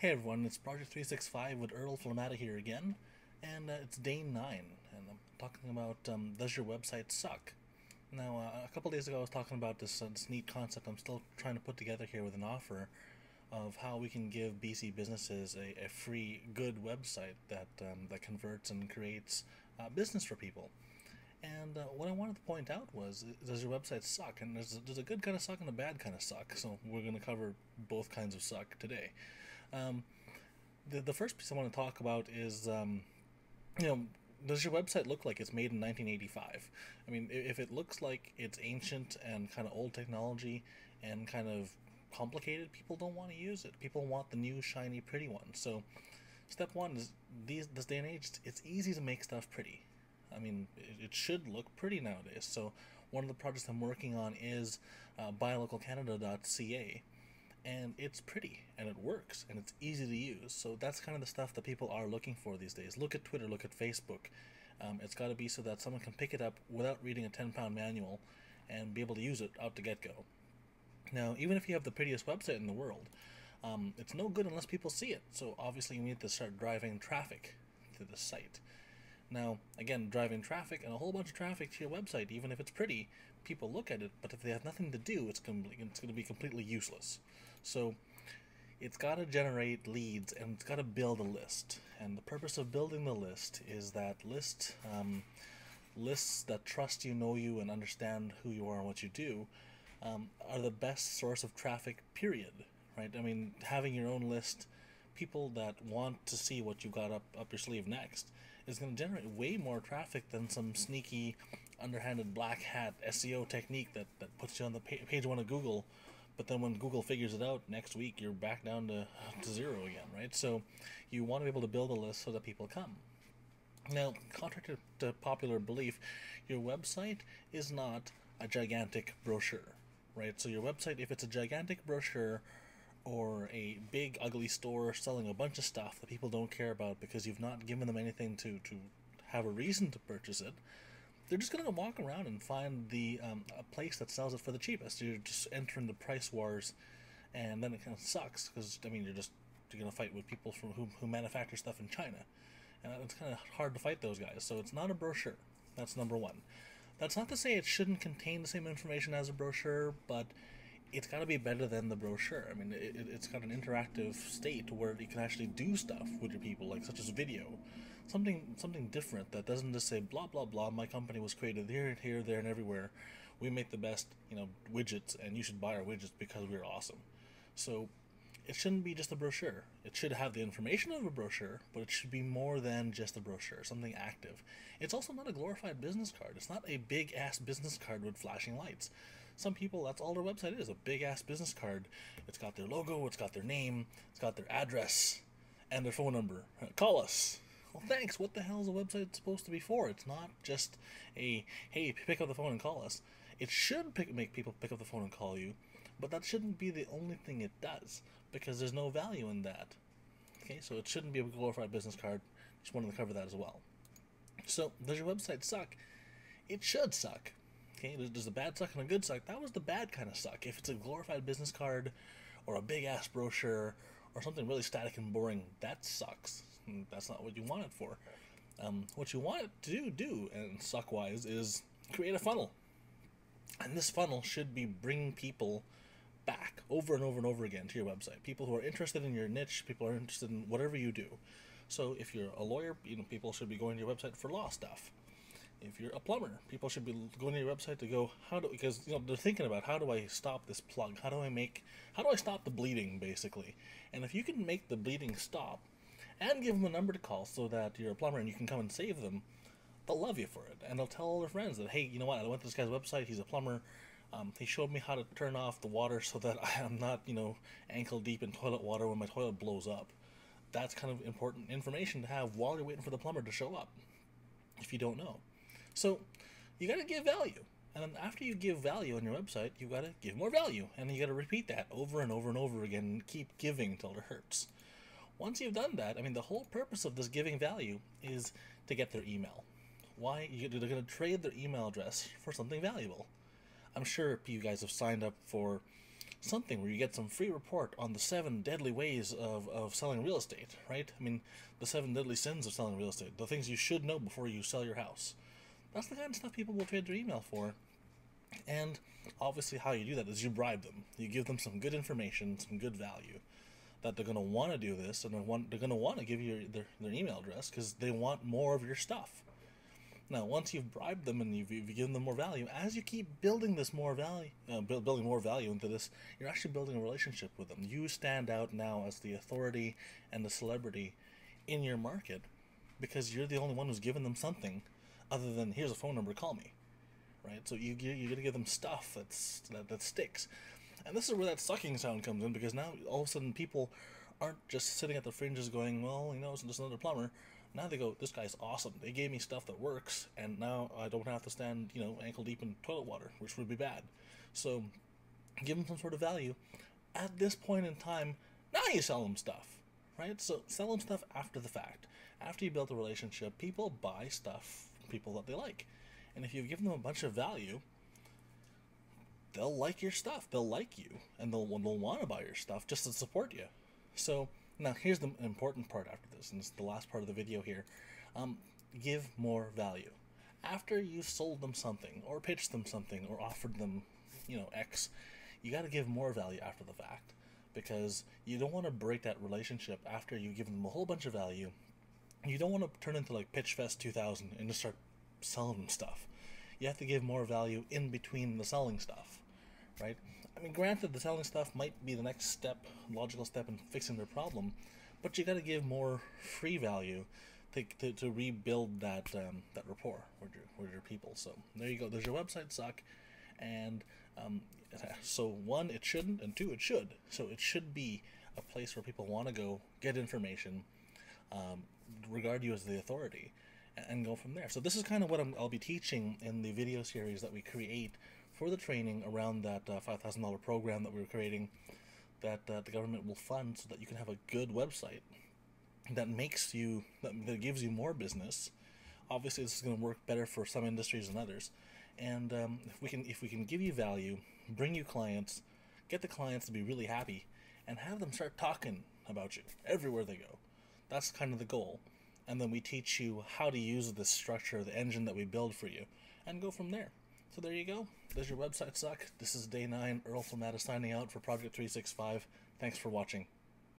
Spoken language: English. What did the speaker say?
Hey everyone, it's Project 365 with Earl Flormata here again, and it's day 9, and I'm talking about does your website suck? Now, a couple days ago I was talking about this neat concept I'm still trying to put together here with an offer of how we can give BC businesses a free, good website that converts and creates business for people. And what I wanted to point out was, does your website suck? And there's a good kind of suck and a bad kind of suck, so we're going to cover both kinds of suck today. Um, the first piece I want to talk about is, you know, does your website look like it's made in 1985? I mean, if it looks like it's ancient and kind of old technology and kind of complicated, people don't want to use it. People want the new, shiny, pretty one. So, step one is this day and age, it's easy to make stuff pretty. I mean, it should look pretty nowadays. So, one of the projects I'm working on is buylocalcanada.ca, and it's pretty and it works and it's easy to use. So that's kind of the stuff that people are looking for these days. Look at Twitter, look at Facebook. It's got to be so that someone can pick it up without reading a 10-pound manual and be able to use it out the get-go. Now, even if you have the prettiest website in the world, it's no good unless people see it. So obviously you need to start driving traffic to the site. Now, again, driving traffic and a whole bunch of traffic to your website, even if it's pretty, people look at it, but if they have nothing to do, it's going to be completely useless. So it's got to generate leads and it's got to build a list. And the purpose of building the list is that lists that trust you, know you, and understand who you are and what you do are the best source of traffic, period. Right? I mean, having your own list, people that want to see what you got up your sleeve next, is going to generate way more traffic than some sneaky, underhanded black hat SEO technique that puts you on the page one of Google, but then when Google figures it out next week, you're back down to zero again, right? So you want to be able to build a list so that people come. Now, contrary to popular belief, your website is not a gigantic brochure, right? So your website, if it's a gigantic brochure or a big ugly store selling a bunch of stuff that people don't care about because you've not given them anything to have a reason to purchase it, they're just going to walk around and find a place that sells it for the cheapest. You're just entering the price wars, and then it kind of sucks because I mean you're going to fight with people who manufacture stuff in China, and it's kind of hard to fight those guys. So it's not a brochure. That's number one. That's not to say it shouldn't contain the same information as a brochure, but it's got to be better than the brochure. I mean, it's got an interactive state where you can actually do stuff with your people, like such as video, something different that doesn't just say blah blah blah. My company was created here, there, and everywhere. We make the best, widgets, and you should buy our widgets because we're awesome. So it shouldn't be just a brochure. It should have the information of a brochure, but it should be more than just a brochure, something active. It's also not a glorified business card. It's not a big ass business card with flashing lights. Some people, that's all their website is, a big ass business card. It's got their logo, it's got their name, it's got their address, and their phone number. Call us. Well, thanks. What the hell is a website supposed to be for? It's not just a, hey, pick up the phone and call us. It should make people pick up the phone and call you, but that shouldn't be the only thing it does, because there's no value in that. Okay, so it shouldn't be a glorified business card. Just wanted to cover that as well. So, does your website suck? It should suck. Okay, there's a bad suck and a good suck. That was the bad kind of suck. If it's a glorified business card or a big ass brochure or something really static and boring, that sucks. And that's not what you want it for. What you want it to do, and suck wise, is create a funnel. And this funnel should be bringing people back over and over and over again to your website. People who are interested in your niche, people who are interested in whatever you do. So if you're a lawyer, people should be going to your website for law stuff. If you're a plumber, people should be going to your website to go, because they're thinking about, how do I stop this plug? How do I stop the bleeding, basically? And if you can make the bleeding stop and give them a number to call so that you're a plumber and you can come and save them, they'll love you for it. And they'll tell all their friends that, hey, you know what, I went to this guy's website, he's a plumber, he showed me how to turn off the water so that I am not, ankle deep in toilet water when my toilet blows up. That's kind of important information to have while you're waiting for the plumber to show up, if you don't know. So you got to give value, and then after you give value on your website, you got to give more value, and you got to repeat that over and over and over again, and keep giving until it hurts. Once you've done that, I mean, the whole purpose of this giving value is to get their email. Why? They're going to trade their email address for something valuable. I'm sure you guys have signed up for something where you get some free report on the 7 deadly ways of selling real estate, right? I mean, the 7 deadly sins of selling real estate, the things you should know before you sell your house. That's the kind of stuff people will trade their email for. And obviously how you do that is you bribe them. You give them some good information, some good value, that they're going to want to do this, and they're going to want to give you their email address because they want more of your stuff. Now, once you've bribed them and you've given them more value, as you keep building this more value, building more value into this, you're actually building a relationship with them. You stand out now as the authority and the celebrity in your market because you're the only one who's given them something other than, here's a phone number, call me. Right? So you got to give them stuff that sticks. And this is where that sucking sound comes in, because now all of a sudden people aren't just sitting at the fringes going, well, it's just another plumber. Now they go, this guy's awesome. They gave me stuff that works, and now I don't have to stand, ankle deep in toilet water, which would be bad. So give them some sort of value. At this point in time, now you sell them stuff, right? So sell them stuff after the fact. After you build a relationship, people buy stuff from people that they like. And if you've given them a bunch of value, they'll like your stuff. They'll like you, and they'll want to buy your stuff just to support you. So now here's the important part after this, and it's the last part of the video here. Give more value. After you've sold them something, or pitched them something, or offered them, X, you got to give more value after the fact, because you don't want to break that relationship after you've given them a whole bunch of value. You don't want to turn into like Pitchfest 2000 and just start selling them stuff. You have to give more value in between the selling stuff, right? I mean, granted, the selling stuff might be the next step, logical step in fixing their problem, but you got to give more free value to rebuild that rapport with your people. So there you go. There's your website suck, and so 1, it shouldn't, and 2, it should. So it should be a place where people want to go get information, regard you as the authority, and go from there. So this is kind of what I'll be teaching in the video series that we create for the training around that $5,000 program that we're creating, that the government will fund, so that you can have a good website that that gives you more business. Obviously, this is going to work better for some industries than others. And if we can give you value, bring you clients, get the clients to be really happy, and have them start talking about you everywhere they go. That's kind of the goal. And then we teach you how to use this structure, the engine that we build for you, and go from there. So there you go. There's your website suck. This is day 9. Earl Flormata signing out for Project 365. Thanks for watching.